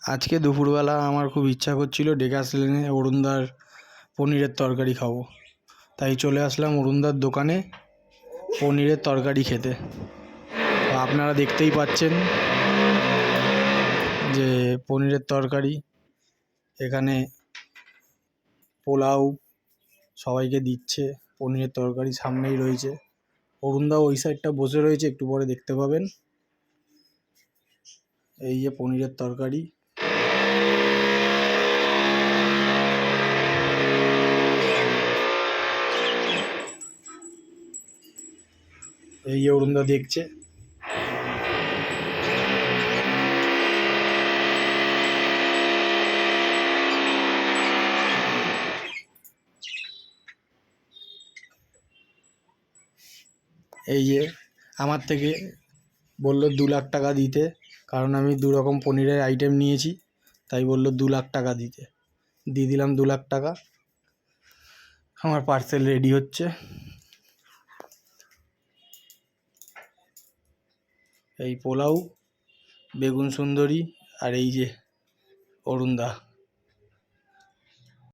আজকে দুপুরবেলা আমার খুব ইচ্ছা করছিল ডেকার্স লেনে অরুণদার পনিরের তরকারি খাবো, তাই চলে আসলাম অরুণদার দোকানে পনিরের তরকারি খেতে। তো আপনারা দেখতেই পাচ্ছেন যে পনিরের তরকারি, এখানে পোলাও সবাইকে দিচ্ছে। পনিরের তরকারি সামনেই রয়েছে, অরুণদা ওই সাইডটা বসে রয়েছে, একটু পরে দেখতে পাবেন। এই যে পনিরের তরকারি, এই যে অরুণদা দেখছে। এই যে আমার থেকে বললো 2 লাখ টাকা দিতে, কারণ আমি 2 রকম পনিরের আইটেম নিয়েছি, তাই বললো 2 লাখ টাকা দিতে। দিয়ে দিলাম 2 লাখ টাকা। আমার পার্সেল রেডি হচ্ছে। এই পোলাও, বেগুন সুন্দরী, আর এই যে অরুণদা।